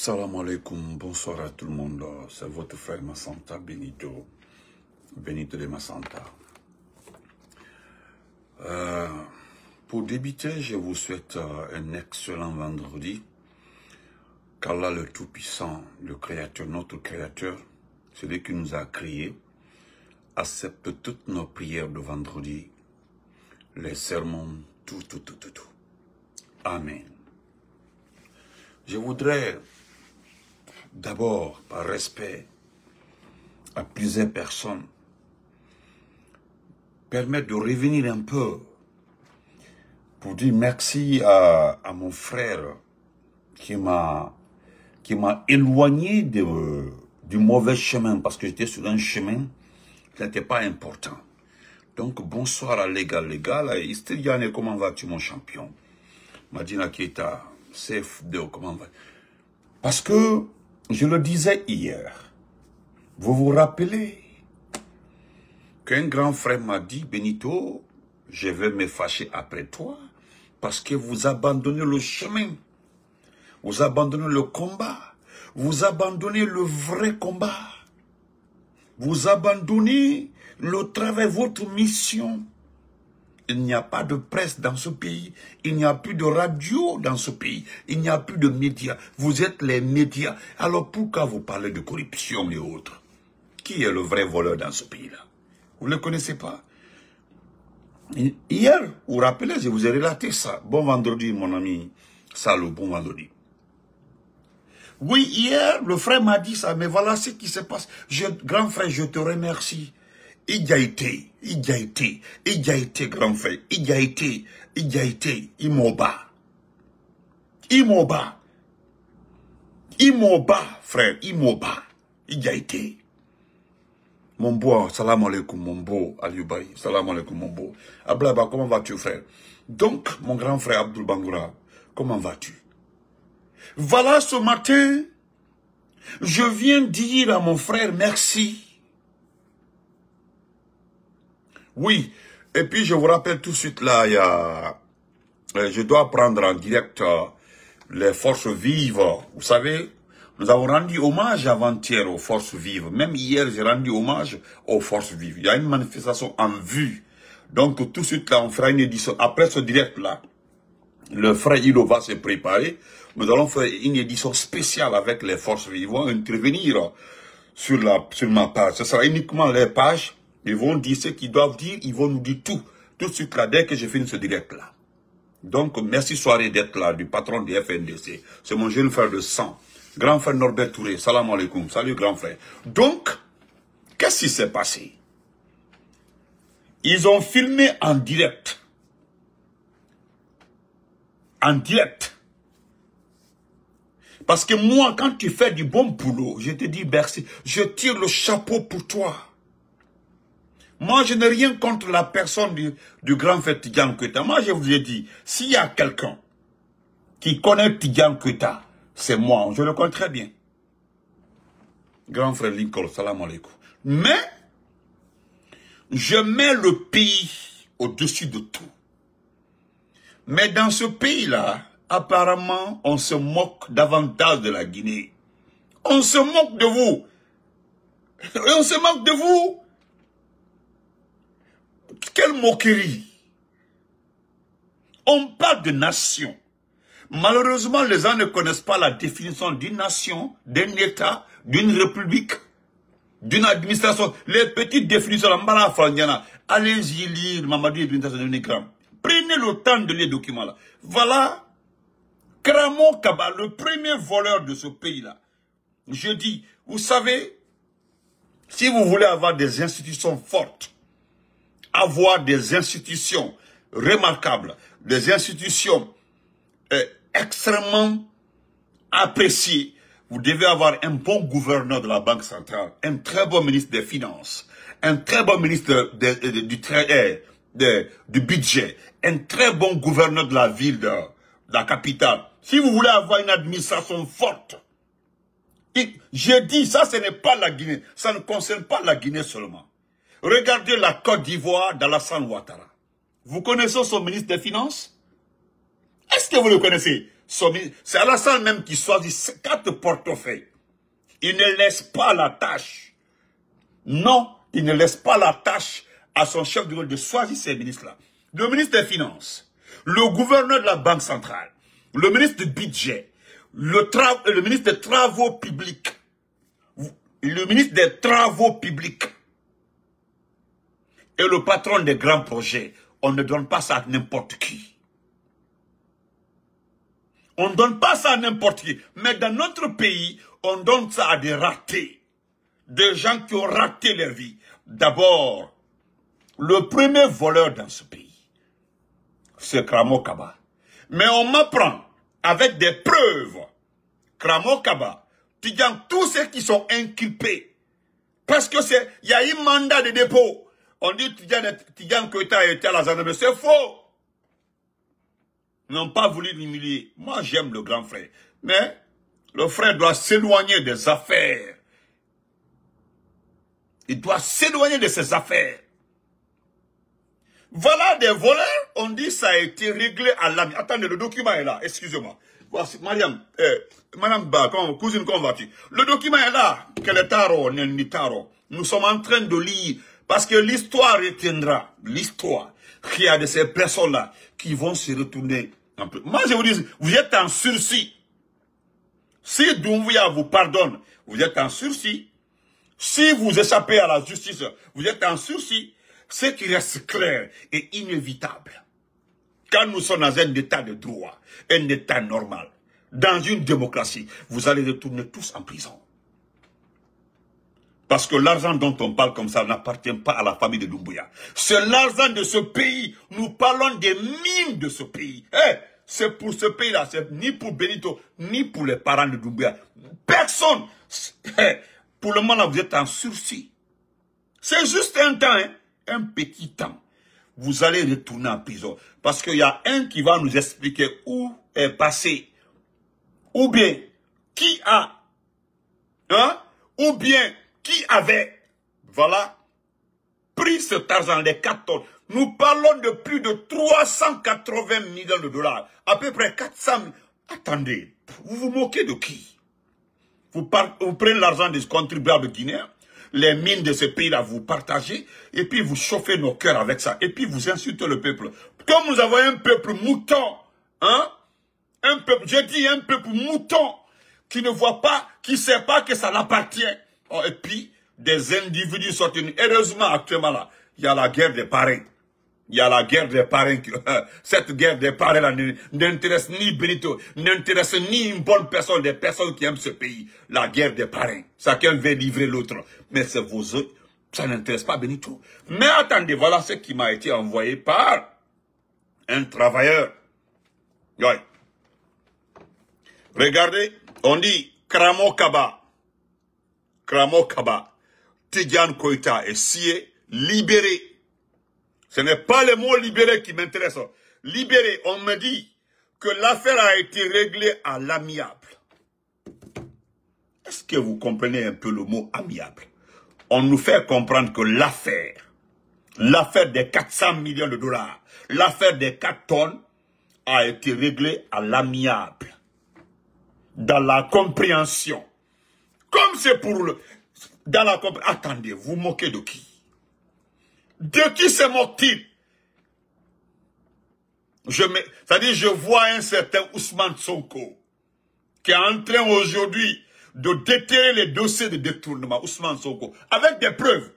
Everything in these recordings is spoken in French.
Salam alaikum, bonsoir à tout le monde. C'est votre frère Massanta Benito, Benito de Massanta. Pour débuter, je vous souhaite un excellent vendredi. Qu'Allah le Tout-Puissant, le Créateur, notre Créateur, celui qui nous a créés, accepte toutes nos prières de vendredi, les sermons, tout. Amen. Je voudrais d'abord, par respect à plusieurs personnes, permettre de revenir un peu pour dire merci à mon frère qui m'a éloigné du mauvais chemin parce que j'étais sur un chemin qui n'était pas important. Donc bonsoir à Légal. Istériane, comment vas-tu mon champion? Madina Keita, CF2, comment vas-tu? Parce que je le disais hier, vous vous rappelez qu'un grand frère m'a dit, Benito, je vais me fâcher après toi parce que vous abandonnez le chemin, vous abandonnez le combat, vous abandonnez le vrai combat, vous abandonnez le travail, votre mission. Il n'y a pas de presse dans ce pays, il n'y a plus de radio dans ce pays, il n'y a plus de médias. Vous êtes les médias. Alors pourquoi vous parlez de corruption et autres? Qui est le vrai voleur dans ce pays-là? Vous ne le connaissez pas? Hier, vous vous rappelez, je vous ai relaté ça. Bon vendredi, mon ami Salou, bon vendredi. Oui, hier, le frère m'a dit ça, mais voilà ce qui se passe. Grand frère, je te remercie. Il y a été, grand frère, il y a été, Imoba, frère, Imoba, il y a été. Mon beau, salam alaikum, mon beau, Alioubaï, salam alaikum, mon beau. Ablaba, comment vas-tu, frère? Donc, mon grand frère Abdul Bangoura, comment vas-tu? Voilà, ce matin, je viens dire à mon frère merci. Oui, et puis je vous rappelle tout de suite là, je dois prendre en direct les forces vives. Vous savez, nous avons rendu hommage avant-hier aux forces vives. Même hier, j'ai rendu hommage aux forces vives. Il y a une manifestation en vue. Donc tout de suite là, on fera une édition. Après ce direct là, le frère Ilo va se préparer. Nous allons faire une édition spéciale avec les forces vives. Ils vont intervenir sur ma page. Ce sera uniquement les pages. Ils vont dire ce qu'ils doivent dire, ils vont nous dire tout de suite là, dès que je finis ce direct-là. Donc, merci soirée d'être là, du patron du FNDC. C'est mon jeune frère de sang. Grand frère Norbert Touré, salam alaikum, salut grand frère. Donc, qu'est-ce qui s'est passé? Ils ont filmé en direct. En direct. Parce que moi, quand tu fais du bon boulot, je te dis merci, je tire le chapeau pour toi. Moi, je n'ai rien contre la personne du grand frère Tidjane Keita. Moi, je vous ai dit, s'il y a quelqu'un qui connaît Tidjane Keita, c'est moi. Je le connais très bien. Grand frère Lincoln, salam alaikum. Mais, je mets le pays au-dessus de tout. Mais dans ce pays-là, apparemment, on se moque davantage de la Guinée. On se moque de vous. Et on se moque de vous. Quelle moquerie! On parle de nation. Malheureusement, les gens ne connaissent pas la définition d'une nation, d'un État, d'une république, d'une administration. Les petites définitions, allez-y lire Mamadou Ibn Tassanou. Prenez le temps de lire les documents là. Voilà, Kramo Kaba, le premier voleur de ce pays-là. Je dis, vous savez, si vous voulez avoir des institutions fortes, avoir des institutions remarquables, des institutions extrêmement appréciées, vous devez avoir un bon gouverneur de la Banque centrale, un très bon ministre des Finances, un très bon ministre du budget, un très bon gouverneur de la ville, de la capitale. Si vous voulez avoir une administration forte, j'ai dit, ça ce n'est pas la Guinée, ça ne concerne pas la Guinée seulement. Regardez la Côte d'Ivoire d'Alassane Ouattara. Vous connaissez son ministre des Finances? Est-ce que vous le connaissez? C'est Alassane même qui choisit 4 portefeuilles. Il ne laisse pas la tâche. Non, il ne laisse pas la tâche à son chef de de choisir ces ministres-là. Le ministre des Finances, le gouverneur de la Banque centrale, le ministre du Budget, le ministre des Travaux publics, le ministre des Travaux publics et le patron des grands projets. On ne donne pas ça à n'importe qui. On ne donne pas ça à n'importe qui. Mais dans notre pays, on donne ça à des ratés. Des gens qui ont raté leur vie. D'abord, le premier voleur dans ce pays, c'est Kramo Kaba. Mais on m'apprend avec des preuves. Kramo Kaba, tous ceux qui sont inculpés. Parce que il y a un mandat de dépôt. On dit Tidjane Koïta était à la gendarmerie. C'est faux. Ils n'ont pas voulu l'humilier. Moi, j'aime le grand frère. Mais le frère doit s'éloigner des affaires. Il doit s'éloigner de ses affaires. Voilà des voleurs. On dit ça a été réglé à l'ami. Attendez, le document est là. Excusez-moi. Voici, Mariam, Madame Ba, cousine, comment vas-tu? Le document est là. Quel est taro, n'est taro. Nous sommes en train de lire. Parce que l'histoire retiendra. L'histoire. Qu'il y a de ces personnes-là qui vont se retourner un peu. Moi, je vous dis, vous êtes en sursis. Si Doumbouya vous pardonne, vous êtes en sursis. Si vous échappez à la justice, vous êtes en sursis. Ce qui reste clair et inévitable. Quand nous sommes dans un état de droit, un état normal, dans une démocratie, vous allez retourner tous en prison. Parce que l'argent dont on parle comme ça n'appartient pas à la famille de Doumbouya. C'est l'argent de ce pays. Nous parlons des mines de ce pays. C'est pour ce pays-là. C'est ni pour Benito, ni pour les parents de Doumbouya. Personne. Pour le moment, là, vous êtes en sursis. C'est juste un temps, hein, un petit temps. Vous allez retourner en prison. Parce qu'il y a un qui va nous expliquer où est passé. Ou bien, qui a. Hein? Ou bien, qui avait, voilà, pris cet argent, les 4 tonnes. Nous parlons de plus de 380 millions de dollars. À peu près 400 000. Attendez, vous vous moquez de qui? Vous prenez l'argent des contribuables guinéens, les mines de ce pays-là, vous partagez, et puis vous chauffez nos cœurs avec ça. Et puis vous insultez le peuple. Comme nous avons un peuple mouton, hein? Un peuple, je dis un peuple mouton, qui ne voit pas, qui ne sait pas que ça l'appartient. Oh, et puis, des individus sortent. Heureusement, actuellement, là, il y a la guerre des parrains. Il y a la guerre des parrains. Cette guerre des parrains-là n'intéresse ni Benito, n'intéresse ni une bonne personne, des personnes qui aiment ce pays. La guerre des parrains. Chacun veut livrer l'autre. Mais c'est vos autres. Ça n'intéresse pas Benito. Mais attendez, voilà ce qui m'a été envoyé par un travailleur. Ouais. Regardez, on dit Kramo Kaba. Kramo Kaba, Tidjane Koïta est scié, libéré. Ce n'est pas le mot libéré qui m'intéresse. Libéré, on me dit que l'affaire a été réglée à l'amiable. Est-ce que vous comprenez un peu le mot amiable? On nous fait comprendre que l'affaire des 400 millions de dollars, l'affaire des 4 tonnes a été réglée à l'amiable. Dans la compréhension. Comme c'est pour le... Dans la compréhension. Attendez, vous moquez de qui? De qui se moque-t-il? C'est-à-dire, je vois un certain Ousmane Sonko qui est en train aujourd'hui de déterrer les dossiers de détournement. Ousmane Sonko, avec des preuves.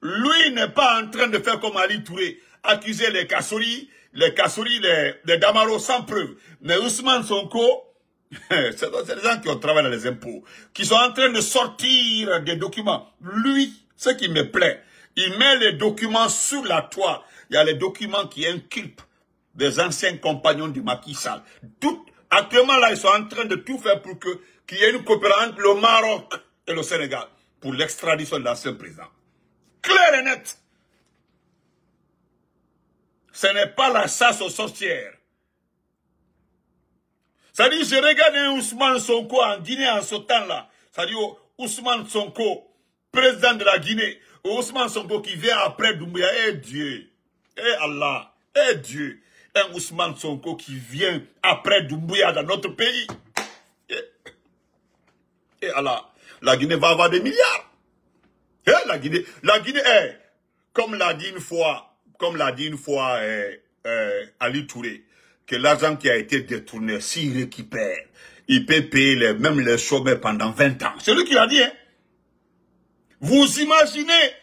Lui n'est pas en train de faire comme Ali Touré, accuser les Kassouri, les Damaro sans preuve. Mais Ousmane Sonko, c'est des gens qui ont travaillé dans les impôts, qui sont en train de sortir des documents. Lui, ce qui me plaît, il met les documents sur la toile. Il y a les documents qui inculpent des anciens compagnons du Macky Sall. Actuellement, là, ils sont en train de tout faire pour qu'il y ait une coopération entre le Maroc et le Sénégal pour l'extradition de l'ancien président. Clair et net. Ce n'est pas la chasse aux sorcières. C'est-à-dire, je regarde un Ousmane Sonko en Guinée en ce temps-là. C'est-à-dire, Ousmane Sonko, président de la Guinée, Ousmane Sonko qui vient après Doumbouya, Dieu, Allah, Dieu. un Ousmane Sonko qui vient après Doumbouya dans notre pays. Et alors, la Guinée va avoir des milliards. Et la Guinée, comme l'a dit une fois, Ali Touré, que l'argent qui a été détourné, s'il récupère, il peut payer même les chômeurs pendant 20 ans. C'est lui qui l'a dit, hein. Vous imaginez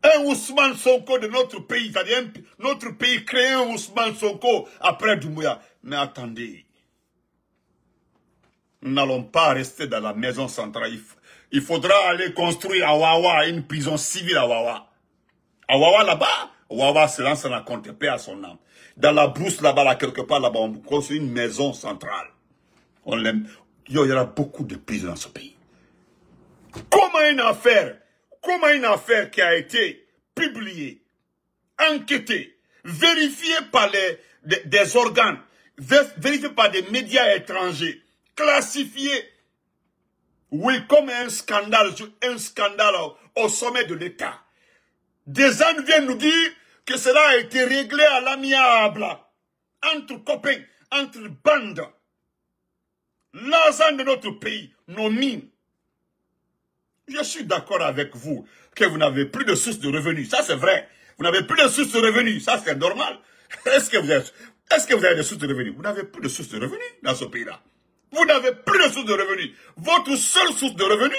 un Ousmane Sonko de notre pays, c'est-à-dire notre pays crée un Ousmane Sonko après Doumbouya. Mais attendez, nous n'allons pas rester dans la maison centrale. Il faudra aller construire à Wawa une prison civile à Wawa. À Wawa là-bas, Wawa se lance dans la compte paix à son âme. Dans la brousse là-bas, là, quelque part là-bas, on construit une maison centrale. On l'aime. Il y aura beaucoup de prisons dans ce pays. Comment une affaire qui a été publiée, enquêtée, vérifiée par des organes, vérifiée par des médias étrangers, classifiée, oui, comme un scandale au sommet de l'État. Des gens viennent nous dire que cela a été réglé à l'amiable, entre copains, entre bandes. L'argent de notre pays, nos mines. Je suis d'accord avec vous que vous n'avez plus de source de revenus. Ça, c'est vrai. Vous n'avez plus de source de revenus. Ça, c'est normal. Est-ce que vous avez des sources de revenus? Vous n'avez plus de source de revenus dans ce pays-là. Vous n'avez plus de source de revenus. Votre seule source de revenus,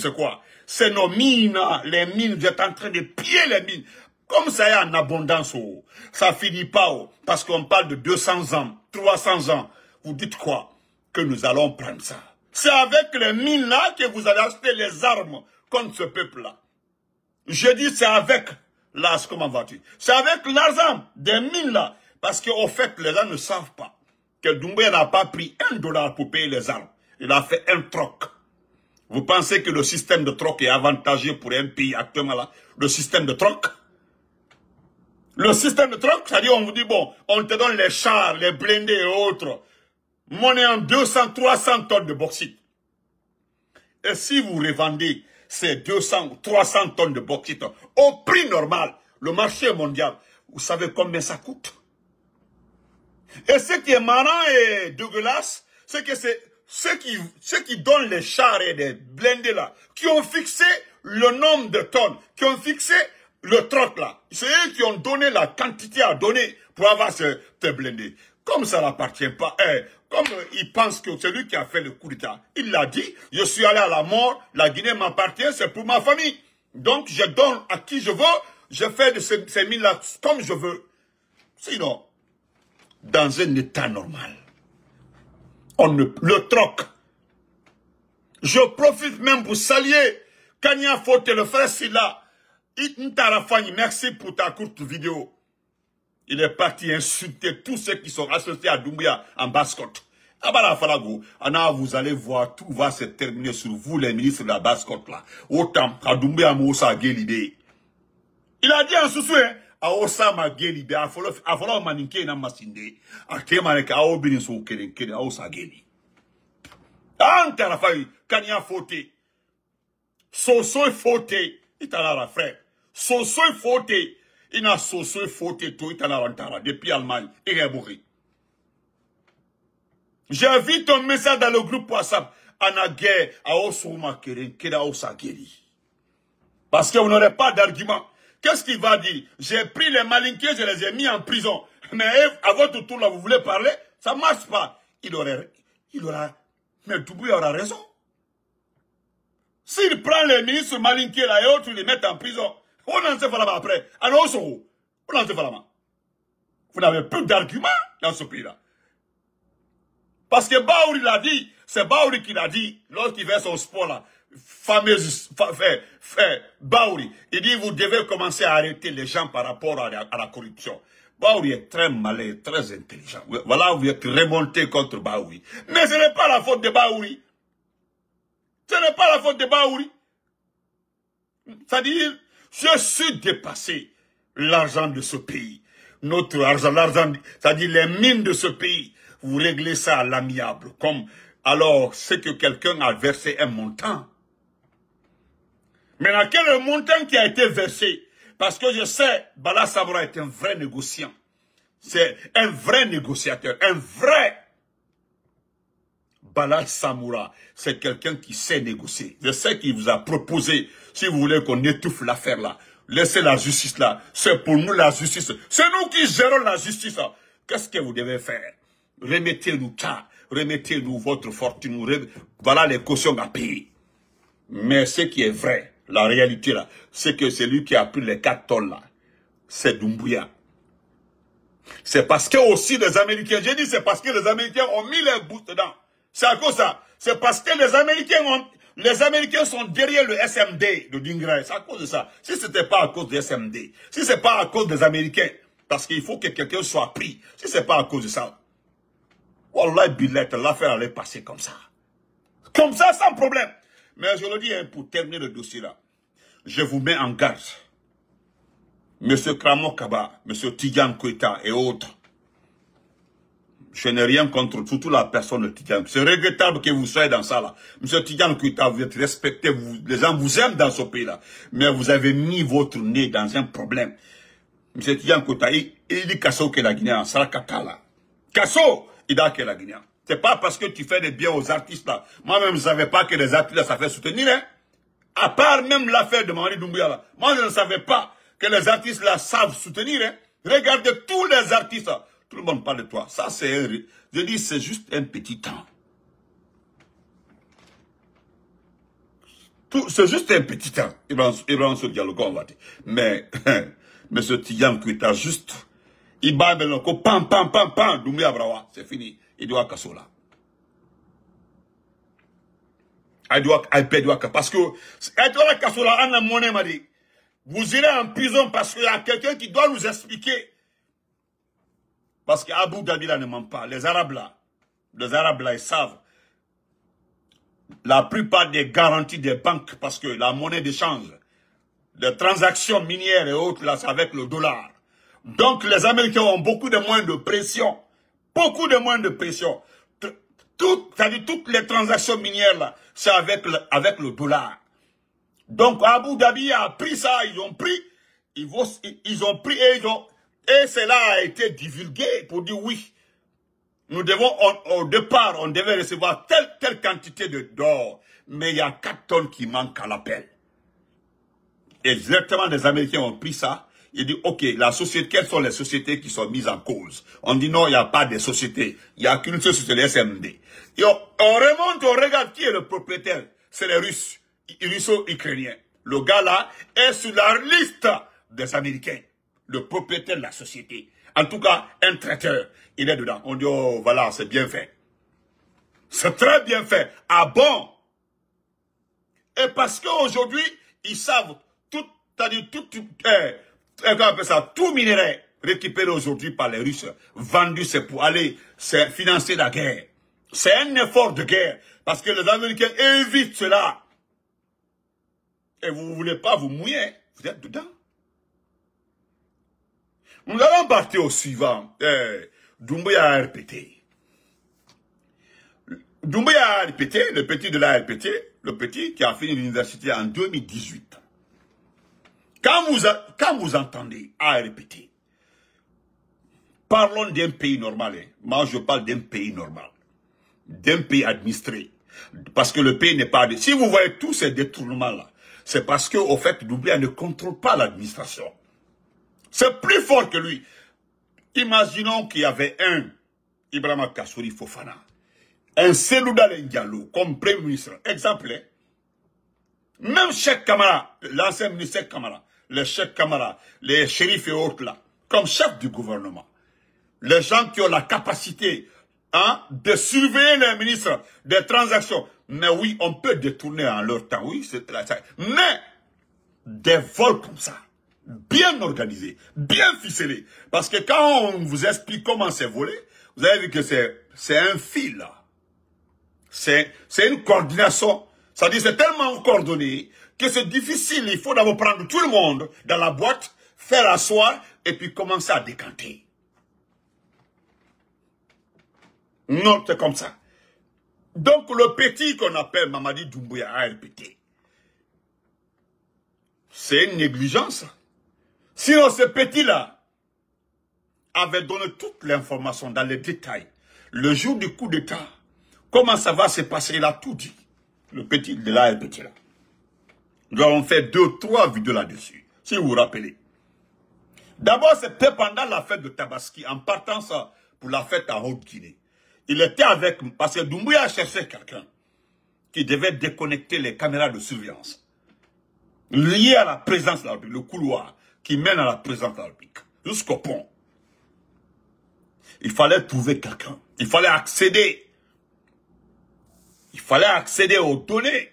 c'est quoi? C'est nos mines. Les mines, vous êtes en train de piller les mines. Comme ça est en abondance, oh. Ça finit pas, oh. Parce qu'on parle de 200 ans, 300 ans. Vous dites quoi? Que nous allons prendre ça. C'est avec les mines-là que vous allez acheter les armes contre ce peuple-là. Je dis c'est avec l'as, comment vas-tu? C'est avec l'argent des mines-là. Parce qu'au fait, les gens ne savent pas que Doumbouya n'a pas pris $1 pour payer les armes. Il a fait un troc. Vous pensez que le système de troc est avantageux pour un pays actuellement là? Le système de troc? Le système de troc, c'est-à-dire on vous dit, bon, on te donne les chars, les blindés et autres. Monnaie en 200, 300 tonnes de bauxite. Et si vous revendez ces 200, 300 tonnes de bauxite au prix normal, le marché mondial, vous savez combien ça coûte? Et ce qui est marrant et dégueulasse, c'est que c'est ceux qui donnent les chars et les blindés là, qui ont fixé le nombre de tonnes, qui ont fixé le troc là. C'est eux qui ont donné la quantité à donner pour avoir ces blindés. Comme ça n'appartient pas, comme il pense que c'est lui qui a fait le coup d'État, il l'a dit, je suis allé à la mort, la Guinée m'appartient, c'est pour ma famille. Donc je donne à qui je veux, je fais de ces mines-là comme je veux. Sinon, dans un état normal, le troc. Je profite même pour saluer Kanya Fote, le frère Silla. Merci pour ta courte vidéo. Il est parti insulter tous ceux qui sont associés à Doumbouya en basse-côte. Vous allez voir, tout va se terminer sur vous, les ministres de la basse-côte là. Autant, à Doumbouya, il a dit en sous a Osama Geli, a fallu maninke na masinde, a temaneke a obinin so keren, a Osa Geli. Anta la faille, Kanya Fote. Soso Fote, itala frère. Soso Fote. Il a soso Fote to itala rantara, depuis Allemagne, il est bourré. J'ai vu ton message dans le groupe WhatsApp, Anagé, a Osuma Keren, Kera Osa Geli. Parce que vous n'aurez pas d'argument. Qu'est-ce qu'il va dire? J'ai pris les malinqués, je les ai mis en prison. Mais à votre tour, là, vous voulez parler? Ça ne marche pas. Mais Doumbouya aura raison. S'il prend les ministres malinqués, là, et autres, ils les mettent en prison, on n'en sait pas là-bas après. Alors, on n'en sait pas là-bas. Vous n'avez plus d'arguments dans ce pays-là. Parce que Baouri l'a dit, c'est Baouri qui l'a dit, lorsqu'il fait son sport, là. Baouri, il dit vous devez commencer à arrêter les gens par rapport à la corruption. Baouri est très malin, très intelligent. Voilà, vous êtes remonté contre Baouri. Mais ce n'est pas la faute de Baouri. Ce n'est pas la faute de Baouri. C'est-à-dire, je suis dépassé l'argent de ce pays. Notre argent, c'est-à-dire les mines de ce pays. Vous réglez ça à l'amiable. Comme, alors, c'est que quelqu'un a versé un montant. Maintenant, quel est le montant qui a été versé? Parce que je sais, Bala Samoura est un vrai négociant. C'est un vrai négociateur, un vrai. Bala Samoura, c'est quelqu'un qui sait négocier. Je sais qu'il vous a proposé, si vous voulez qu'on étouffe l'affaire là, laissez la justice là, c'est pour nous la justice. C'est nous qui gérons la justice. Qu'est-ce que vous devez faire? Remettez-nous ça, remettez-nous votre fortune, voilà les cautions à payer. Mais ce qui est vrai, la réalité là, c'est que celui qui a pris les 4 tonnes là, c'est Doumbouya. C'est parce que aussi les Américains, j'ai dit c'est parce que les Américains ont mis les bouts dedans. C'est à cause de ça. C'est parce que les Américains sont derrière le SMD de Dingra. C'est à cause de ça. Si ce n'était pas à cause du SMD, si ce n'est pas à cause des Américains, parce qu'il faut que quelqu'un soit pris, si ce n'est pas à cause de ça, Wallah Billet, l'affaire allait passer comme ça. Comme ça, sans problème. Mais je le dis, hein, pour terminer le dossier là, je vous mets en garde. Monsieur Kramo Kaba, Monsieur Tidjane Koïta et autres, je n'ai rien contre surtout la personne de Tidjane. C'est regrettable que vous soyez dans ça là. Monsieur Tidjane Koïta, vous êtes respecté, les gens vous aiment dans ce pays là. Mais vous avez mis votre nez dans un problème. Monsieur Tidjane Koïta, il dit Kasso que la Guinée en Sarakata là. Kasso, il dit que la Guinée. C'est pas parce que tu fais des biens aux artistes là. Moi-même, je ne savais pas que les artistes là, ça fait soutenir, hein. À part même l'affaire de Mamadi Doumbouya là. Moi, je ne savais pas que les artistes là savent soutenir, hein. Regardez tous les artistes là. Tout le monde parle de toi. Ça, c'est je dis, c'est juste un petit temps. C'est juste un petit temps. Ibrahim ce dialogue, on va dire. Mais, M. Tidjane Koïta, juste, il bat le loco, pam, Doumbouya Brawa, c'est fini. Il doit casser là. Parce que, il doit casser là, on a monnaie, m'a dit. Vous irez en prison parce qu'il y a quelqu'un qui doit nous expliquer. Parce qu'Abu Dhabi là ne ment pas. Les Arabes là, ils savent. La plupart des garanties des banques, parce que la monnaie d'échange, les transactions minières et autres, là, c'est avec le dollar. Donc, les Américains ont beaucoup de moins de pression. Beaucoup de moins de pression. C'est-à-dire, toutes les transactions minières, là, c'est avec le dollar. Donc, Abu Dhabi a pris ça, ils ont pris et cela a été divulgué pour dire oui. Nous devons, au départ, on devait recevoir telle quantité d'or. Mais il y a 4 tonnes qui manquent à l'appel. Et directement, les Américains ont pris ça. Ils disent, OK, quelles sont les sociétés qui sont mises en cause? On dit non, il n'y a pas de sociétés. Il n'y a qu'une seule société, le SMD. Et on remonte, on regarde qui est le propriétaire. C'est les Russes, russo-ukrainiens. Le gars là est sur la liste des Américains. Le propriétaire de la société. En tout cas, un traiteur, il est dedans. On dit, oh, voilà, c'est bien fait. C'est très bien fait. Ah bon? Et parce qu'aujourd'hui, ils savent tout, c'est-à-dire tout minerai récupéré aujourd'hui par les Russes, vendu, c'est pour aller financer la guerre. C'est un effort de guerre. Parce que les Américains évitent cela. Et vous ne voulez pas vous mouiller, vous êtes dedans. Nous allons partir au suivant. Doumbouya a répété. Doumbouya a répété, le petit de la RPT, le petit qui a fini l'université en 2018. Quand vous entendez à répéter, parlons d'un pays normal. Hein. Moi, je parle d'un pays normal. D'un pays administré. Parce que le pays n'est pas... Si vous voyez tous ces détournements-là, c'est parce qu'au fait, Doumbouya ne contrôle pas l'administration. C'est plus fort que lui. Imaginons qu'il y avait un Ibrahima Kassouri Fofana, un Selouda Diallo comme premier ministre. Exemple, hein? Même Cheikh Kamara, l'ancien ministre Kamara, les Cheikh Kamara, les shérifs et autres là, comme chef du gouvernement. Les gens qui ont la capacité de surveiller les ministres des transactions. Mais oui, on peut détourner en leur temps. Oui, c'est ça. Mais des vols comme ça, bien organisés, bien ficelés. Parce que quand on vous explique comment c'est volé, vous avez vu que c'est un fil là. C'est une coordination. C'est-à-dire c'est tellement coordonné que c'est difficile. Il faut d'abord prendre tout le monde dans la boîte, faire asseoir et puis commencer à décanter. Non, c'est comme ça. Donc le petit qu'on appelle Mamadi Doumbouya a répété. C'est une négligence. Sinon, ce petit-là avait donné toute l'information dans les détails. Le jour du coup d'État, comment ça va se passer, il a tout dit. Le petit de là et le petit là. Nous avons fait 2, 3 vidéos là-dessus, si vous vous rappelez. D'abord, c'était pendant la fête de Tabaski, en partant ça pour la fête en Haute-Guinée. Il était avec, parce que Doumbouya cherchait quelqu'un qui devait déconnecter les caméras de surveillance, liées à la présence de la République, le couloir qui mène à la présence de la République, jusqu'au pont. Il fallait trouver quelqu'un. Il fallait accéder. Il fallait accéder aux données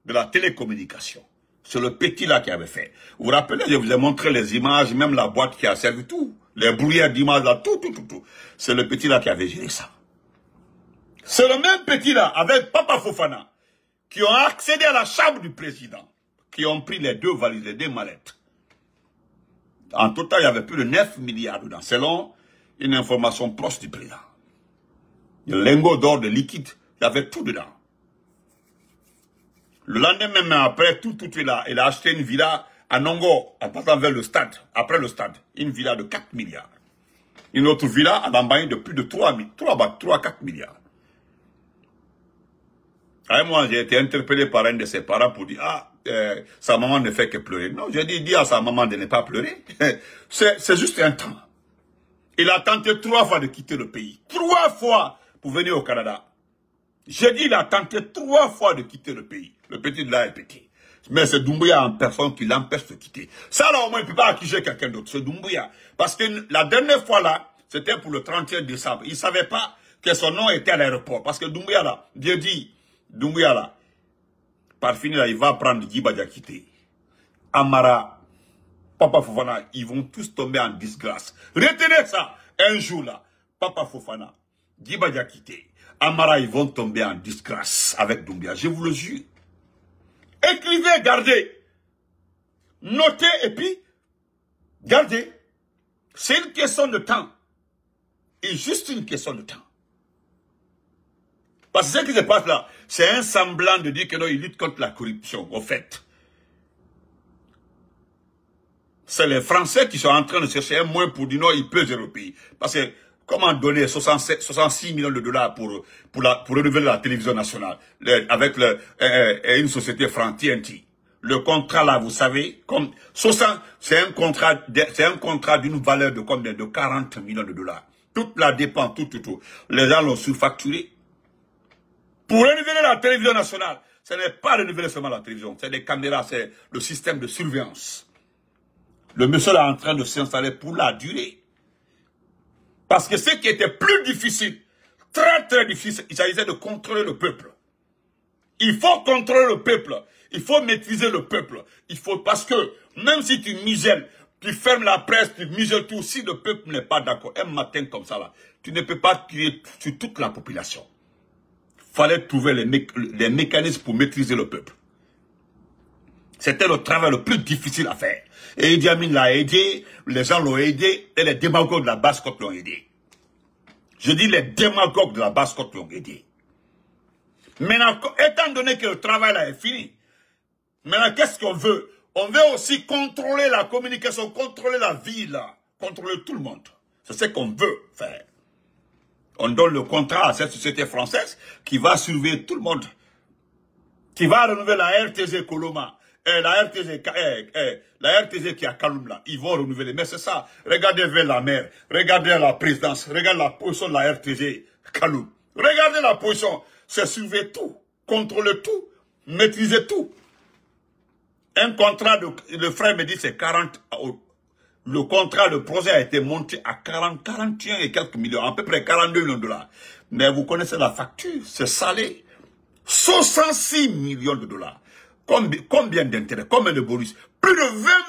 de la télécommunication. C'est le petit là qui avait fait. Vous vous rappelez, je vous ai montré les images, même la boîte qui a servi tout. Les brouillères d'images là, tout. C'est le petit là qui avait géré ça. C'est le même petit là, avec Papa Fofana, qui ont accédé à la chambre du président, qui ont pris les 2 valises, les 2 mallettes. En total, il y avait plus de 9 milliards dedans, selon une information proche du président. Le lingot d'or de liquide, il y avait tout dedans. Le lendemain, même après, il a acheté une villa à Nongo, en passant vers le stade, après le stade, une villa de 4 milliards. Une autre villa à Bambaye de plus de 3-4 milliards. À un moment, j'ai été interpellé par un de ses parents pour dire, sa maman ne fait que pleurer. Non, j'ai dit, dis à sa maman de ne pas pleurer. C'est juste un temps. Il a tenté 3 fois de quitter le pays. 3 fois pour venir au Canada. J'ai dit, il a tenté 3 fois de quitter le pays. Le petit de là est petit. Mais c'est Doumbouya en personne qui l'empêche de quitter. Ça là, au moins, il ne peut pas accuser quelqu'un d'autre. C'est Doumbouya. Parce que la dernière fois là, c'était pour le 31 décembre. Il ne savait pas que son nom était à l'aéroport. Parce que Doumbouya là, Dieu dit, Doumbouya là, par finir là, il va prendre Djiba Diakité, Amara, Papa Fofana, ils vont tous tomber en disgrâce. Retenez ça, un jour là, Papa Fofana, Djiba Diakité, Amara, ils vont tomber en disgrâce avec Doumbouya, je vous le jure. Écrivez, gardez, notez et puis, gardez. C'est une question de temps. Et juste une question de temps. Parce que ce qui se passe là, c'est un semblant de dire que non, il lutte contre la corruption, au fait. C'est les Français qui sont en train de chercher un moyen pour dire non, ils peuvent gérer le pays. Parce que comment donner 66 millions de dollars pour renouveler la télévision nationale avec une société TNT. Le contrat là, vous savez, c'est un contrat d'une valeur de combien? De 40 millions de dollars. Toute la dépense, tout. Les gens l'ont surfacturé. Pour renouveler la télévision nationale, ce n'est pas renouveler seulement la télévision, c'est des caméras, c'est le système de surveillance. Le monsieur est en train de s'installer pour la durée. Parce que ce qui était plus difficile, très difficile, il s'agissait de contrôler le peuple. Il faut contrôler le peuple. Il faut maîtriser le peuple. Parce que même si tu muselles, tu fermes la presse, tu muselles tout, si le peuple n'est pas d'accord, un matin comme ça là, tu ne peux pas tirer sur toute la population. Fallait trouver les mécanismes pour maîtriser le peuple. C'était le travail le plus difficile à faire. Et Idi Amin l'a aidé, les gens l'ont aidé, et les démagogues de la Basse-Côte l'ont aidé. Je dis les démagogues de la Basse-Côte l'ont aidé. Maintenant, étant donné que le travail là est fini, maintenant qu'est-ce qu'on veut? On veut aussi contrôler la communication, contrôler la vie là, contrôler tout le monde. C'est ce qu'on veut faire. On donne le contrat à cette société française qui va surveiller tout le monde. Qui va renouveler la RTZ Koloma. La RTZ qui est à Kaloum là. Ils vont renouveler. Mais c'est ça. Regardez vers la mer. Regardez la présidence. Regardez la position de la RTZ Kaloum. Regardez la position. C'est surveiller tout. Contrôler tout. Maîtriser tout. Un contrat le frère me dit c'est 40. Le contrat de projet a été monté à 41 et quelques millions, à peu près 42 millions de dollars. Mais vous connaissez la facture, c'est salé. 66 millions de dollars. Combien d'intérêts, combien de bonus? Plus de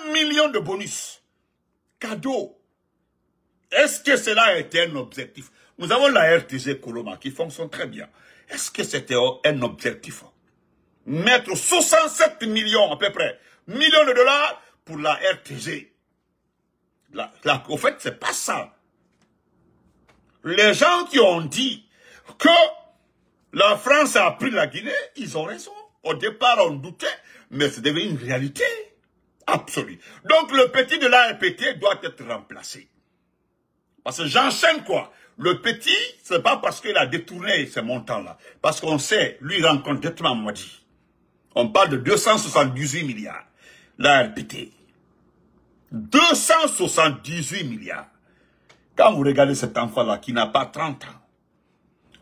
20 millions de bonus. Cadeau. Est-ce que cela a été un objectif? Nous avons la RTZ Koloma qui fonctionne très bien. Est-ce que c'était un objectif? Mettre 67 millions à peu près, millions de dollars pour la RTZ. Au fait, c'est pas ça. Les gens qui ont dit que la France a pris la Guinée, ils ont raison. Au départ, on doutait, mais c'est devenu une réalité. absolue. Donc le petit de l'ARPT doit être remplacé. Parce que j'enchaîne quoi? Le petit, c'est pas parce qu'il a détourné ces montants-là. Parce qu'on sait, lui, il rencontre directement Madi. On parle de 278 milliards. L'ARPT. 278 milliards. Quand vous regardez cet enfant-là qui n'a pas 30 ans,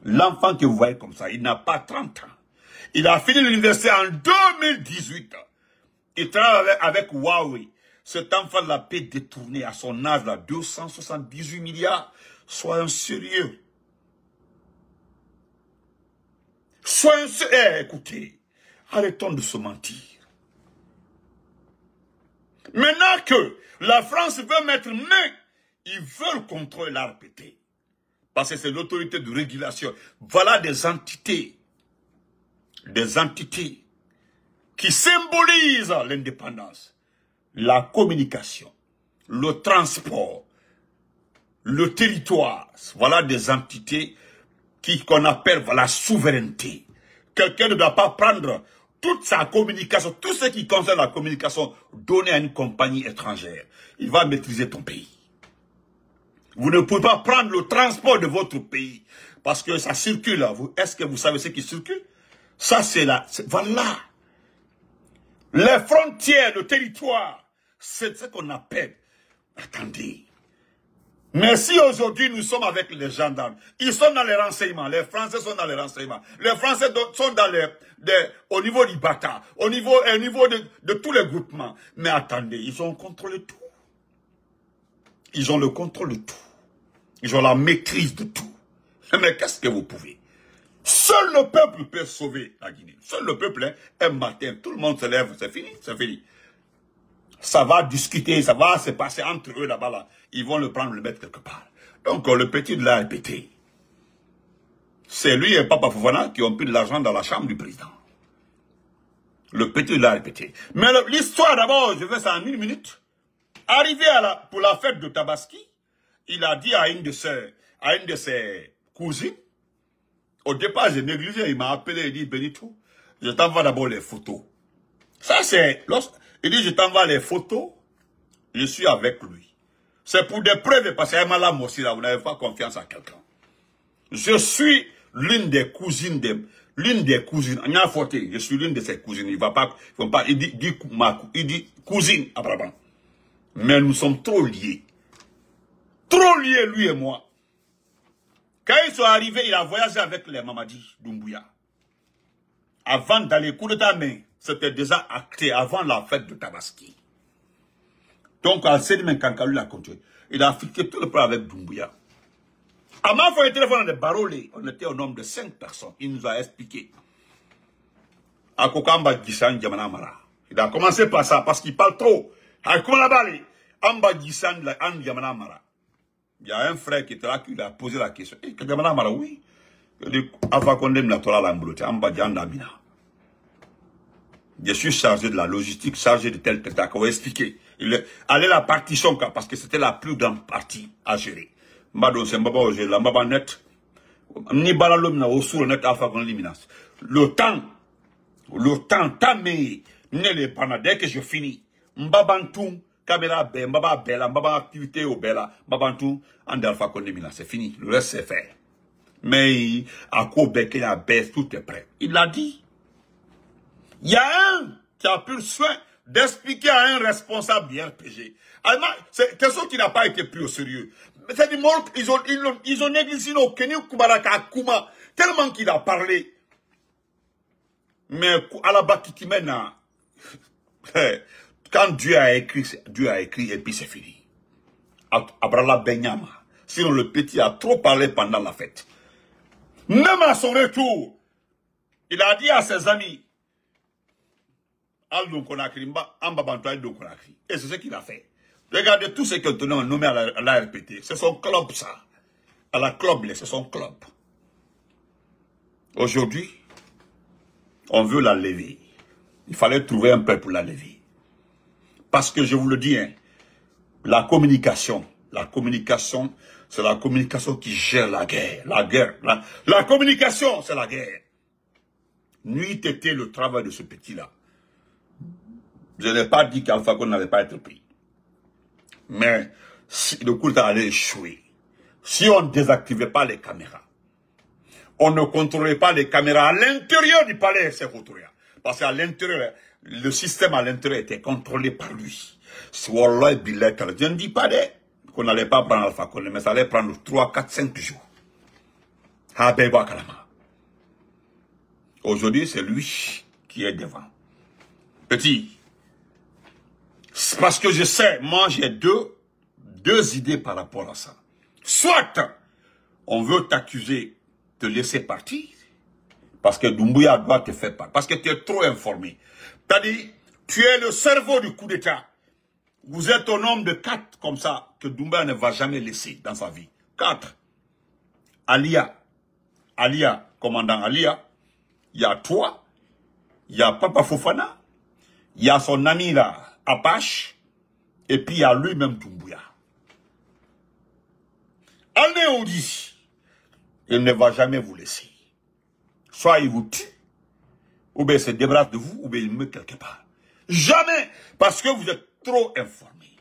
l'enfant que vous voyez comme ça, il n'a pas 30 ans. Il a fini l'université en 2018. Il travaille avec Huawei. Cet enfant-là peut détourner à son âge là 278 milliards. Soyons sérieux. Soyons sérieux. Écoutez, arrêtons de se mentir. Maintenant que la France veut mettre main, ils veulent contrôler l'ARPT. Parce que c'est l'autorité de régulation. Voilà des entités qui symbolisent l'indépendance, la communication, le transport, le territoire. Voilà des entités qu'on appelle la souveraineté. Quelqu'un ne doit pas prendre toute sa communication, tout ce qui concerne la communication, donner à une compagnie étrangère. Il va maîtriser ton pays. Vous ne pouvez pas prendre le transport de votre pays parce que ça circule. Est-ce que vous savez ce qui circule? Ça, c'est là. Voilà. Les frontières, le territoire, c'est ce qu'on appelle. Attendez. Mais si aujourd'hui nous sommes avec les gendarmes, ils sont dans les renseignements, les Français sont dans les renseignements, les Français sont dans au niveau du Bata, au niveau de tous les groupements. Mais attendez, ils ont contrôlé tout. Ils ont le contrôle de tout. Ils ont la maîtrise de tout. Mais qu'est-ce que vous pouvez? Seul le peuple peut sauver la Guinée. Seul le peuple, hein, un matin, tout le monde se lève, c'est fini, c'est fini. Ça va discuter, ça va se passer entre eux là-bas, là. Ils vont le prendre, le mettre quelque part. Donc, le petit de l'ARPT, c'est lui et Papa Fofana qui ont pris de l'argent dans la chambre du président. Le petit de l'ARPT. Mais l'histoire, d'abord, je fais ça en 1 minute. Arrivé pour la fête de Tabaski, il a dit à une de ses cousines, au départ, j'ai négligé, il m'a appelé, il dit, Benito, je t'envoie d'abord les photos. Ça, c'est, il dit, je t'envoie les photos, je suis avec lui. C'est pour des preuves, parce qu'il y a malade aussi, là, vous n'avez pas confiance à quelqu'un. Je suis l'une des cousines, je suis l'une de ses cousines, il dit cousine, apparemment. Mais nous sommes trop liés, lui et moi. Quand ils sont arrivés, il a voyagé avec les Mamadi Doumbouya. Avant d'aller coup d'état, mais c'était déjà acté avant la fête de Tabaski. Donc, Al-Sedime Kankalou l'a continué. Il a fixé tout le plan avec Doumbouya. À ma fois, le téléphone de Barolé, on était au nombre de 5 personnes. Il nous a expliqué. À Kokamba Gissan Djamana Mara. Il a commencé par ça, parce qu'il parle trop. À Komalabali, Amba Gissan Djamana Mara. Il y a un frère qui était là, qui lui a posé la question. Eh, Djamana Mara, oui. Il dit, Alpha Condem la Tola Lambrote, Amba Djandamina. Je suis chargé de la logistique, chargé de tel pétac. On va expliquer. Il allait la partition, parce que c'était la plus grande partie à gérer. Mbado, c'est Mbaba Oje, la Mbaba net. Ni Balalom na Osur net Alpha Condem. Le temps, tamé, n'est pas dès que je finis. Mbabantou, caméra bé, Mbaba Bella, Mbaba activité au Bella, Mbabantou, en Alpha Condem. C'est fini. Le reste, c'est fait. Mais, à quoi Beke, à baisse, tout est prêt. Il l'a dit. Il y a un qui a pris le soin d'expliquer à un responsable du RPG. C'est quelque chose qui n'a pas été pris au sérieux. C'est du monde, ils ont négligé nos Kenny Kubaraka Kuma, tellement qu'il a parlé. Mais à la Bakitimena, quand Dieu a écrit et puis c'est fini. Abrala Benyama. Sinon le petit a trop parlé pendant la fête. Même à son retour, il a dit à ses amis, et c'est ce qu'il a fait. Regardez tout ce qu'ils ont nommé à la RPT. C'est son club, ça. À la club, c'est son club. Aujourd'hui, on veut la lever. Il fallait trouver un peu pour la lever. Parce que je vous le dis, hein, la communication, c'est la communication qui gère la guerre. La communication, c'est la guerre. Nuit était le travail de ce petit-là. Je n'ai pas dit qu'Alpha Condé n'allait pas être pris. Mais si le coup d'État allait échouer, si on ne désactivait pas les caméras, on ne contrôlait pas les caméras à l'intérieur du palais sécuritaire. Parce qu'à l'intérieur, le système à l'intérieur était contrôlé par lui. Si Wallah Billah, je ne dis pas qu'on n'allait pas prendre Alpha Condé, mais ça allait prendre 3, 4, 5 jours. Aujourd'hui, c'est lui qui est devant. Petit, c'est parce que je sais, moi j'ai deux idées par rapport à ça. Soit on veut t'accuser de laisser partir, parce que Doumbouya doit te faire part, parce que tu es trop informé. C'est-à-dire, tu es le cerveau du coup d'État. Vous êtes un homme de 4 comme ça, que Doumbouya ne va jamais laisser dans sa vie. 4. Alia, commandant Alia, il y a toi, il y a Papa Fofana, il y a son ami là, Apache, et puis il y a lui-même Doumbouya. Allez, on dit, il ne va jamais vous laisser. Soit il vous tue, ou bien il se débarrasse de vous, ou bien il meurt quelque part. Jamais, parce que vous êtes trop informés.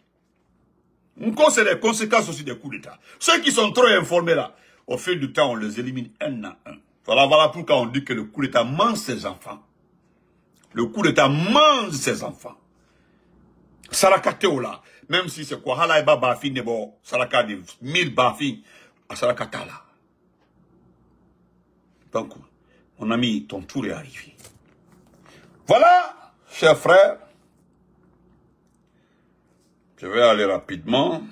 C'est les conséquences aussi des coups d'État. Ceux qui sont trop informés là, au fil du temps, on les élimine un à un. Voilà pourquoi on dit que le coup d'État mange ses enfants. Le coup d'État mange ses enfants. Sarakateo là, même si c'est quoi, Halaïba Bafi Nebo, Saraka de 1000 Bafi à Sarakata là. Donc, mon ami, ton tour est arrivé. Voilà, chers frères. Je vais aller rapidement.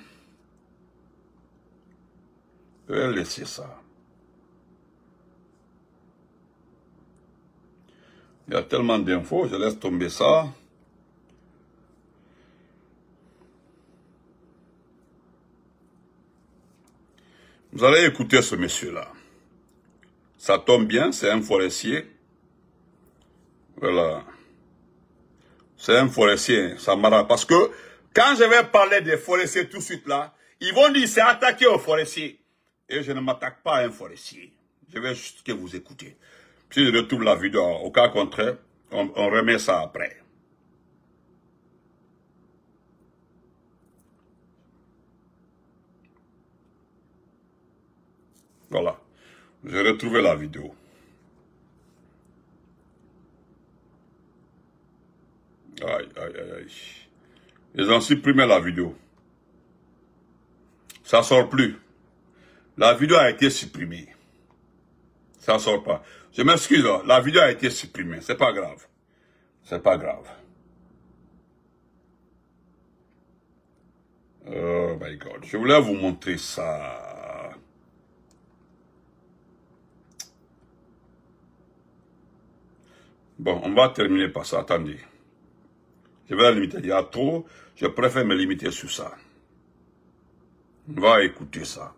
Je vais laisser ça. Il y a tellement d'infos, je laisse tomber ça. Vous allez écouter ce monsieur-là. Ça tombe bien, c'est un forestier. Voilà. C'est un forestier, ça m'arrange. Parce que quand je vais parler des forestiers tout de suite là, ils vont dire c'est attaqué aux forestiers. Et je ne m'attaque pas à un forestier. Je vais juste que vous écoutez. Si je retrouve la vidéo, au cas contraire, on remet ça après. Voilà. J'ai retrouvé la vidéo. Aïe, aïe, aïe, aïe. Ils ont supprimé la vidéo. Ça sort plus. La vidéo a été supprimée. Ça sort pas. Je m'excuse, la vidéo a été supprimée. C'est pas grave. C'est pas grave. Oh my God. Je voulais vous montrer ça. Bon, on va terminer par ça. Attendez. Je vais la limiter. Il y a trop. Je préfère me limiter sur ça. On va écouter ça.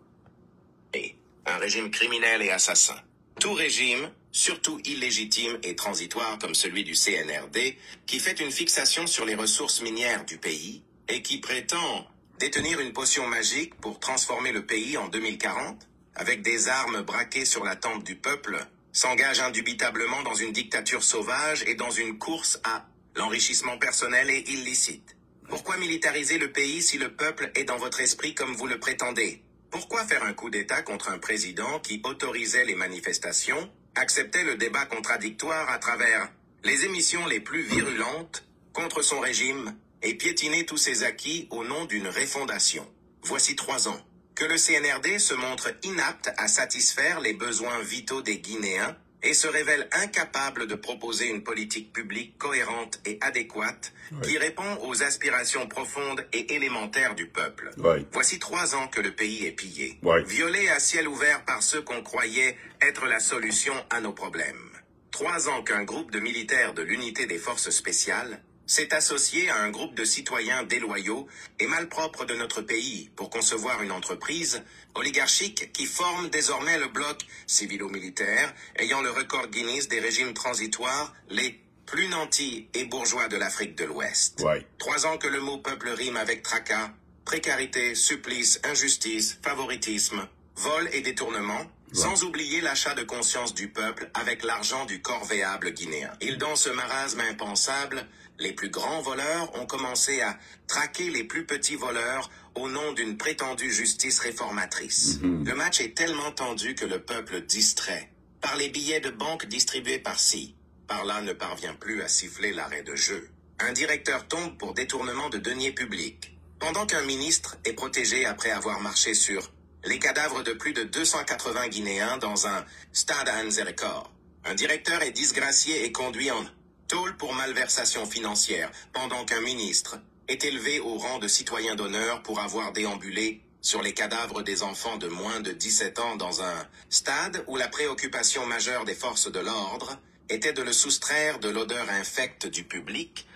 Un régime criminel et assassin. Tout régime, surtout illégitime et transitoire comme celui du CNRD, qui fait une fixation sur les ressources minières du pays et qui prétend détenir une potion magique pour transformer le pays en 2040, avec des armes braquées sur la tempe du peuple, s'engage indubitablement dans une dictature sauvage et dans une course à l'enrichissement personnel et illicite. Pourquoi militariser le pays si le peuple est dans votre esprit comme vous le prétendez? Pourquoi faire un coup d'État contre un président qui autorisait les manifestations, acceptait le débat contradictoire à travers les émissions les plus virulentes contre son régime et piétiner tous ses acquis au nom d'une refondation? Voici 3 ans que le CNRD se montre inapte à satisfaire les besoins vitaux des Guinéens et se révèle incapable de proposer une politique publique cohérente et adéquate qui répond aux aspirations profondes et élémentaires du peuple. Voici 3 ans que le pays est pillé, violé à ciel ouvert par ceux qu'on croyait être la solution à nos problèmes. 3 ans qu'un groupe de militaires de l'unité des forces spéciales s'est associé à un groupe de citoyens déloyaux et malpropres de notre pays pour concevoir une entreprise oligarchique qui forme désormais le bloc civilo-militaire ayant le record Guinness des régimes transitoires, les plus nantis et bourgeois de l'Afrique de l'Ouest. 3 ans que le mot peuple rime avec tracas, précarité, supplice, injustice, favoritisme, vol et détournement, sans oublier l'achat de conscience du peuple avec l'argent du corvéable guinéen. Et dans ce marasme impensable, les plus grands voleurs ont commencé à traquer les plus petits voleurs au nom d'une prétendue justice réformatrice. Le match est tellement tendu que le peuple distrait par les billets de banque distribués par-ci, par-là ne parvient plus à siffler l'arrêt de jeu. Un directeur tombe pour détournement de deniers publics, pendant qu'un ministre est protégé après avoir marché sur les cadavres de plus de 280 Guinéens dans un stade à Nzérékor. Un directeur est disgracié et conduit en tôle pour malversation financière, pendant qu'un ministre est élevé au rang de citoyen d'honneur pour avoir déambulé sur les cadavres des enfants de moins de 17 ans dans un stade où la préoccupation majeure des forces de l'ordre était de le soustraire de l'odeur infecte du public.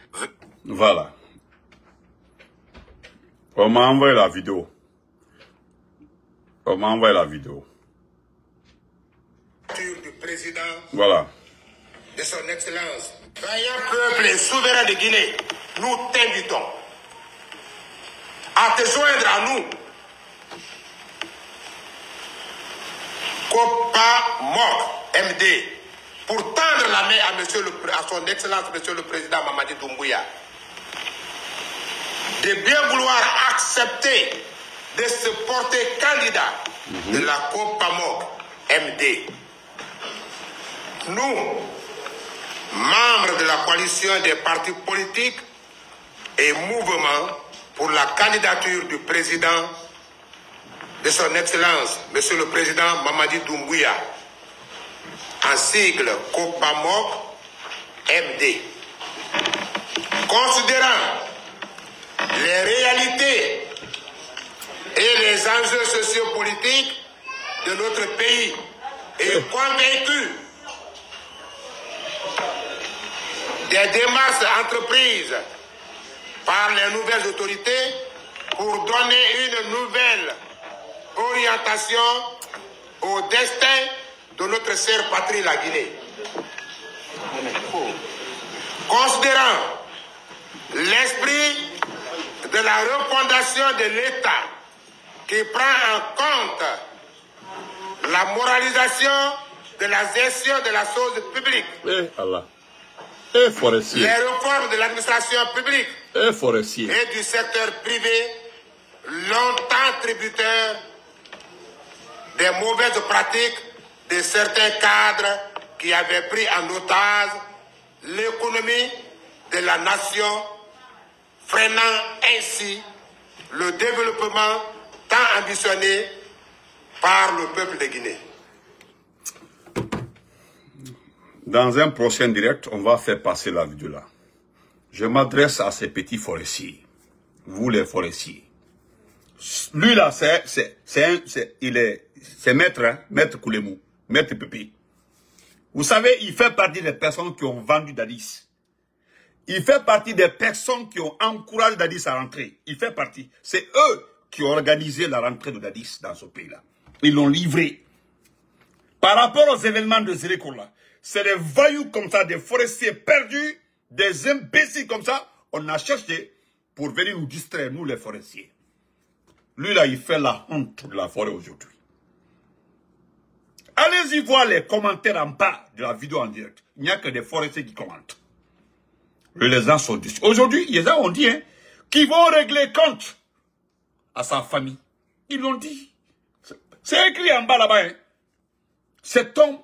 Voilà. On m'a envoyé la vidéo. On m'a envoyé la vidéo. Du président. Voilà. De son excellence. Vaillant peuple et souverain de Guinée, nous t'invitons à te joindre à nous. Copa Mok MD, pour tendre la main à son excellence, monsieur le président Mamadi Doumbouya, de bien vouloir accepter de se porter candidat de la Copa Mok MD. Nous, membres de la coalition des partis politiques et mouvements pour la candidature du président de son excellence, monsieur le président Mamadi Doumbouya, en sigle COPAMOC MD. Considérant les réalités et les enjeux sociopolitiques de notre pays et convaincu des démarches entreprises par les nouvelles autorités pour donner une nouvelle orientation au destin de notre chère patrie, la Guinée. Considérant l'esprit de la refondation de l'État qui prend en compte la moralisation de la gestion de la chose publique, les réformes de l'administration publique et du secteur privé, longtemps tributaires des mauvaises pratiques de certains cadres qui avaient pris en otage l'économie de la nation, freinant ainsi le développement tant ambitionné par le peuple de Guinée. Dans un prochain direct, on va faire passer la vidéo là. Je m'adresse à ces petits forestiers. Vous les forestiers. Lui là, c'est maître, hein, maître Koulemou, maître Pépi. Vous savez, il fait partie des personnes qui ont vendu Dadis. Il fait partie des personnes qui ont encouragé Dadis à rentrer. Il fait partie. C'est eux qui ont organisé la rentrée de Dadis dans ce pays-là. Ils l'ont livré. Par rapport aux événements de Nzérékor là, c'est des voyous comme ça, des forestiers perdus, des imbéciles comme ça. On a cherché pour venir nous distraire, nous les forestiers. Lui là, il fait la honte de la forêt aujourd'hui. Allez-y voir les commentaires en bas de la vidéo en direct. Il n'y a que des forestiers qui commentent. Les gens sont dessus. Aujourd'hui, les gens ont dit hein, qu'ils vont régler compte à sa famille. Ils l'ont dit. C'est écrit en bas là-bas. Hein. Cet homme,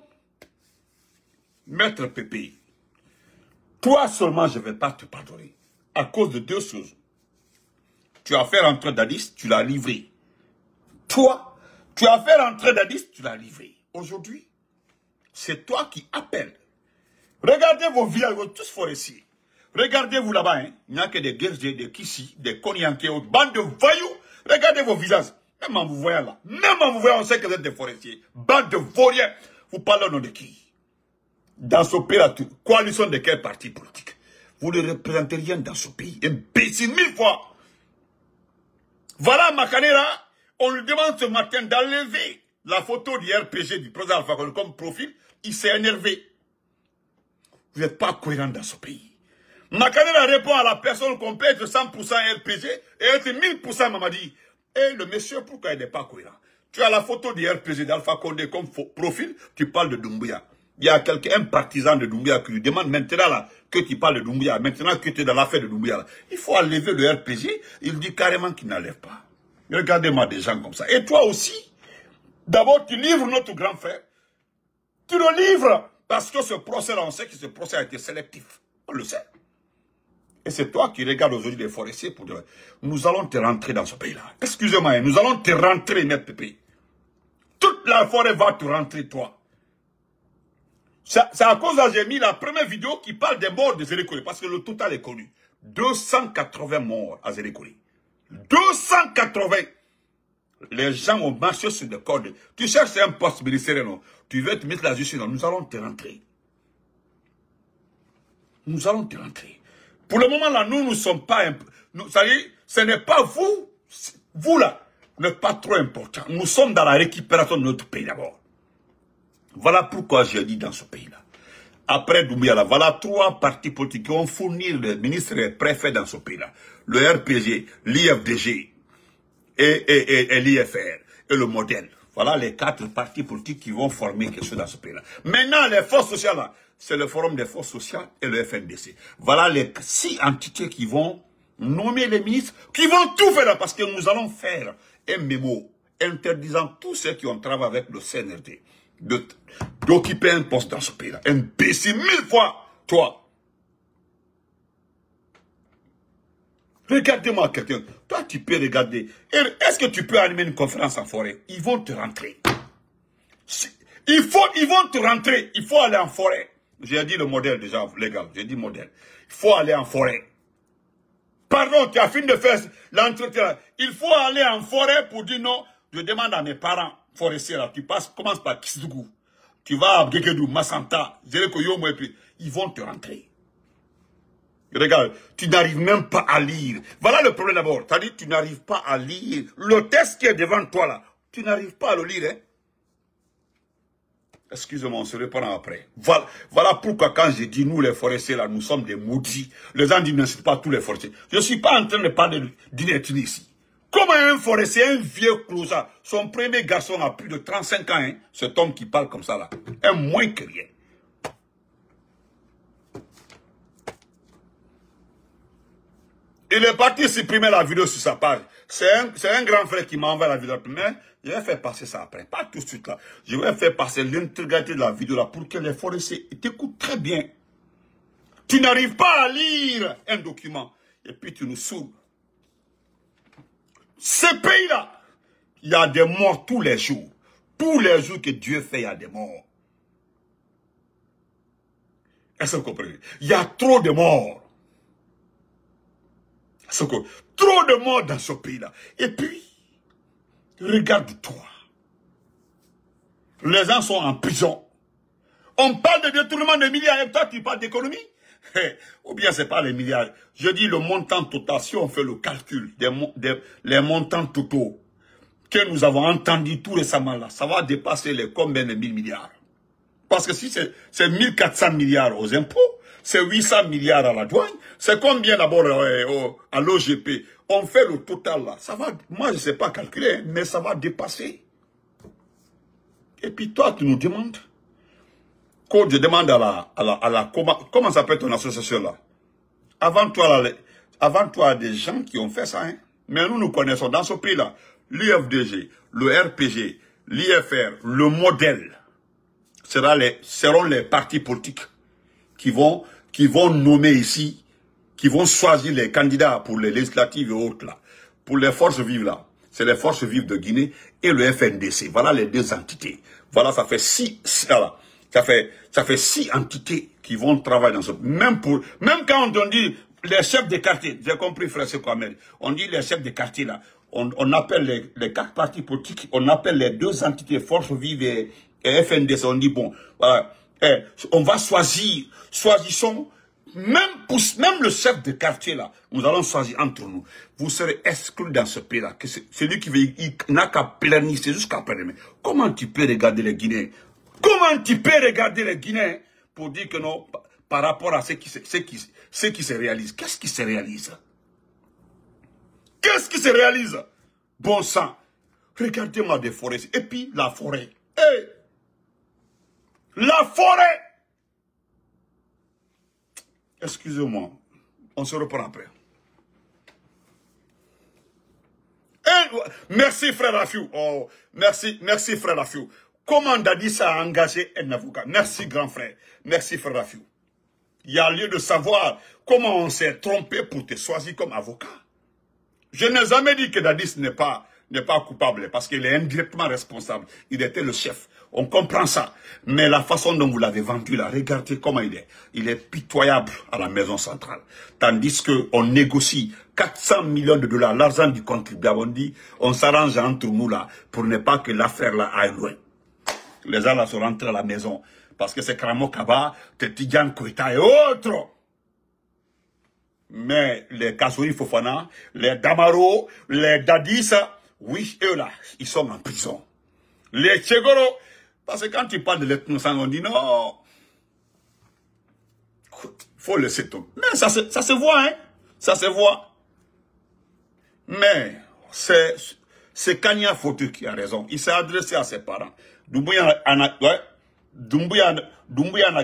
maître Pépé, toi seulement je ne vais pas te pardonner. À cause de deux choses. Tu as fait rentrer Dadis, tu l'as livré. Toi, tu as fait rentrer Dadis, tu l'as livré. Aujourd'hui, c'est toi qui appelles. Regardez vos villages, vous tous forestiers. Regardez-vous là-bas, hein. Il n'y a que des guerriers, des Kissi, des Konyanké, des bandes de voyous. Regardez vos visages. Même en vous voyant là. Même en vous voyant, on sait que vous êtes des forestiers. Bande de vauriens. Vous parlez au nom de qui? Dans ce pays-là, coalition de quel parti politique? Vous ne représentez rien dans ce pays. Imbécile, 1000 fois. Voilà Makanera, on lui demande ce matin d'enlever la photo du RPG du président Alpha Condé comme profil. Il s'est énervé. Vous n'êtes pas cohérent dans ce pays. Makanera répond à la personne qu'on paie de 100% RPG et elle dit 1000% Mamadi. Et le monsieur, pourquoi il n'est pas cohérent? Tu as la photo du RPG d'Alpha Condé comme profil, tu parles de Doumbouya. Il y a un partisan de Doumbouya qui lui demande maintenant là, que tu parles de Doumbouya, maintenant que tu es dans l'affaire de Doumbouya, là, il faut enlever le RPG. Il dit carrément qu'il n'enlève pas. Regardez-moi des gens comme ça. Et toi aussi, d'abord tu livres notre grand frère. Tu le livres parce que ce procès-là, on sait que ce procès a été sélectif. On le sait. Et c'est toi qui regardes aujourd'hui les forestiers pour dire, nous allons te rentrer dans ce pays-là. Excusez-moi, nous allons te rentrer, Maître Pépé. Toute la forêt va te rentrer, toi. C'est à cause de j'ai mis la première vidéo qui parle des morts de Zérékolé, parce que le total est connu. 280 morts à Zérékolé. 280. Les gens ont marché sur des cordes. Tu cherches un poste ministériel, non? Tu veux te mettre la justice, non? Nous allons te rentrer. Nous allons te rentrer. Pour le moment là, nous ne sommes pas... Ça y est, ce n'est pas vous. Vous là, vous n'êtes pas trop important. Nous sommes dans la récupération de notre pays d'abord. Voilà pourquoi j'ai dit dans ce pays-là. Après Doumbouya, là, voilà 3 partis politiques qui vont fournir les ministres et les préfets dans ce pays-là. Le RPG, l'IFDG et l'IFR et le modèle. Voilà les 4 partis politiques qui vont former quelque chose dans ce pays-là. Maintenant, les forces sociales, là, c'est le Forum des forces sociales et le FNDC. Voilà les 6 entités qui vont nommer les ministres, qui vont tout faire là, parce que nous allons faire un mémo interdisant tous ceux qui ont travaillé avec le CNRD d'occuper un poste dans ce pays-là. Imbécile, 1000 fois, toi. Regardez-moi quelqu'un. Toi, tu peux regarder. Est-ce que tu peux animer une conférence en forêt? Ils vont te rentrer. Ils vont te rentrer. Il faut aller en forêt. J'ai dit le modèle déjà, les gars. J'ai dit modèle. Il faut aller en forêt. Pardon, tu as fini de faire l'entretien. Il faut aller en forêt pour dire non. Je demande à mes parents forestiers là. Tu commences par Kisdougou. Tu vas à Gekedou, Massanta, Zérékoyomo et puis ils vont te rentrer. Regarde, tu n'arrives même pas à lire. Voilà le problème d'abord. C'est-à-dire tu n'arrives pas à lire. Le texte qui est devant toi là, tu n'arrives pas à le lire. Hein? Excusez-moi, on se reprend après. Voilà pourquoi quand j'ai dit nous les forestiers là, nous sommes des maudits. Les gens disent ne sont pas tous les forestiers. Je ne suis pas en train de parler d'inethnie ici. Comment un forestier, un vieux clochard, son premier garçon a plus de 35 ans, hein, cet homme qui parle comme ça là, un moins que rien. Il est parti supprimer la vidéo sur sa page. C'est un grand frère qui m'a envoyé la vidéo. Mais je vais faire passer ça après. Pas tout de suite là. Je vais faire passer l'intégralité de la vidéo là pour que les forestiers t'écoutent très bien. Tu n'arrives pas à lire un document. Et puis tu nous saoules. Ce pays-là, il y a des morts tous les jours. Tous les jours que Dieu fait, il y a des morts. Est-ce que vous comprenez? Il y a trop de morts. Trop de morts dans ce pays-là. Et puis, regarde-toi. Les gens sont en prison. On parle de détournement de milliards et toi tu parles d'économie? Ou bien c'est pas les milliards. Je dis le montant total, si on fait le calcul les montants totaux que nous avons entendus tout récemment là, ça va dépasser les combien de 1000 milliards. Parce que si c'est 1400 milliards aux impôts, c'est 800 milliards à la douane, c'est combien d'abord à l'OGP? On fait le total là, ça va, moi je ne sais pas calculer, mais ça va dépasser. Et puis toi tu nous demandes, quand je demande comment s'appelle ton association là? Avant toi, des gens qui ont fait ça, hein? Mais nous connaissons dans ce pays-là, l'IFDG, le RPG, l'IFR, le modèle, seront les partis politiques qui vont nommer ici, qui vont choisir les candidats pour les législatives et autres là. Pour les forces vives là, c'est les forces vives de Guinée et le FNDC. Voilà les 2 entités. Voilà, ça fait 6, ça fait 6 entités qui vont travailler dans ce... Même quand on dit les chefs de quartier, j'ai compris frère Sekwamel, on dit les chefs de quartier là, on appelle les 4 partis politiques, on appelle les 2 entités, Force Vive et FNDC, on dit bon, voilà, on va choisissons, même le chef de quartier là, nous allons choisir entre nous. Vous serez exclus dans ce pays là, celui qui veut, il n'a qu'à planifier, c'est jusqu'à après-demain. Comment tu peux regarder les Guinéens? Comment tu peux regarder les Guinéens pour dire que non, par rapport à ce qui se réalise? Qu'est-ce qui se réalise? Qu'est-ce qui se réalise? Bon sang. Regardez-moi des forêts. Et puis la forêt. Hey! La forêt. Excusez-moi. On se reprend après. Merci frère Rafiou. Oh, merci frère Rafiou. Comment Dadis a engagé un avocat? Merci grand frère. Merci frère Rafiou. Il y a lieu de savoir comment on s'est trompé pour te choisir comme avocat. Je n'ai jamais dit que Dadis n'est pas coupable parce qu'il est indirectement responsable. Il était le chef. On comprend ça. Mais la façon dont vous l'avez vendu là, regardez comment il est. Il est pitoyable à la maison centrale. Tandis qu'on négocie 400 millions de dollars, l'argent du contribuable, on dit, on s'arrange entre nous là pour ne pas que l'affaire là aille loin. Les gens là sont rentrés à la maison parce que c'est Kramo Kaba, Tidjane Koïta et autres. Mais les Kassouri Fofana, les Damaro, les Dadis, oui, eux là, ils sont en prison. Les Tchegoro, parce que quand tu parles de l'ethnosang, on dit non. Faut laisser tout. Mais ça se voit, hein. Ça se voit. Mais c'est Kanya Fotu qui a raison. Il s'est adressé à ses parents. Doumbouya n'a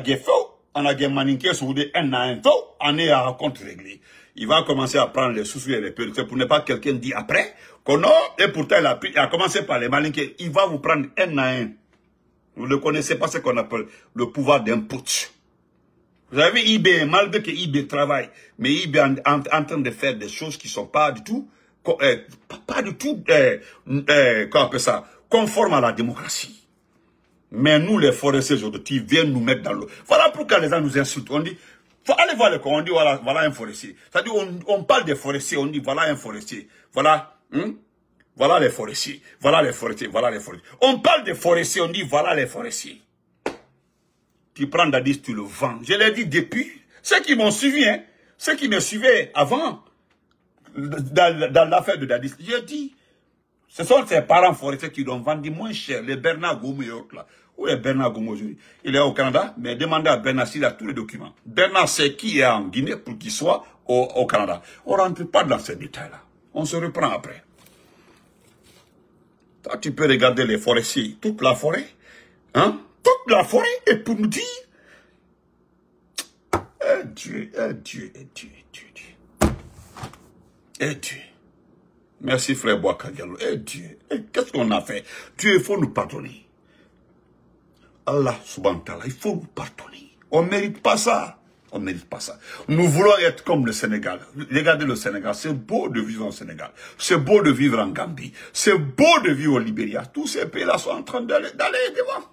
gefo, on a gemaninké sur des un faux, on est à compte réglé. Il va commencer à prendre les sous et les perruques. C'est pour ne pas quelqu'un dit après, qu'on a, et pourtant il a commencé par les malinqués. Il va vous prendre un à un. Vous ne connaissez pas ce qu'on appelle le pouvoir d'un putsch. Vous avez IB, malgré que IB travaille, mais IB est en train de faire des choses qui ne sont pas du tout, comment on appelle ça, conformes à la démocratie. Mais nous, les forestiers aujourd'hui, viennent nous mettre dans l'eau. Voilà pourquoi les gens nous insultent. On dit, allez voir le corps, on dit, voilà un forestier. C'est-à-dire, on parle des forestiers, on dit, voilà un forestier. Voilà, voilà les forestiers. Voilà les forestiers, voilà les forestiers. On parle des forestiers, on dit, voilà les forestiers. Tu prends Dadis, tu le vends. Je l'ai dit depuis. Ceux qui m'ont suivi, hein, ceux qui me suivaient avant, dans l'affaire de Dadis, j'ai dit, ce sont ses parents forestiers qui l'ont vendu moins cher, les Bernard Goumou et autres là. Où est Bernard Goumou aujourd'hui? Il est au Canada, mais demandez à Bernard s'il a tous les documents. Bernard sait qui est en Guinée pour qu'il soit au Canada. On ne rentre pas dans ces détails-là. On se reprend après. Toi, tu peux regarder les forestiers, toute la forêt, hein? Toute la forêt, et pour nous dire, Dieu. Merci frère Bouaka Diallo. Dieu, qu'est-ce qu'on a fait? Dieu, il faut nous pardonner. Allah subhanahu wa ta'ala, il faut nous pardonner. On ne mérite pas ça. On ne mérite pas ça. Nous voulons être comme le Sénégal. Regardez le Sénégal. C'est beau de vivre au Sénégal. C'est beau de vivre en Gambie. C'est beau de vivre au Libéria. Tous ces pays-là sont en train d'aller devant.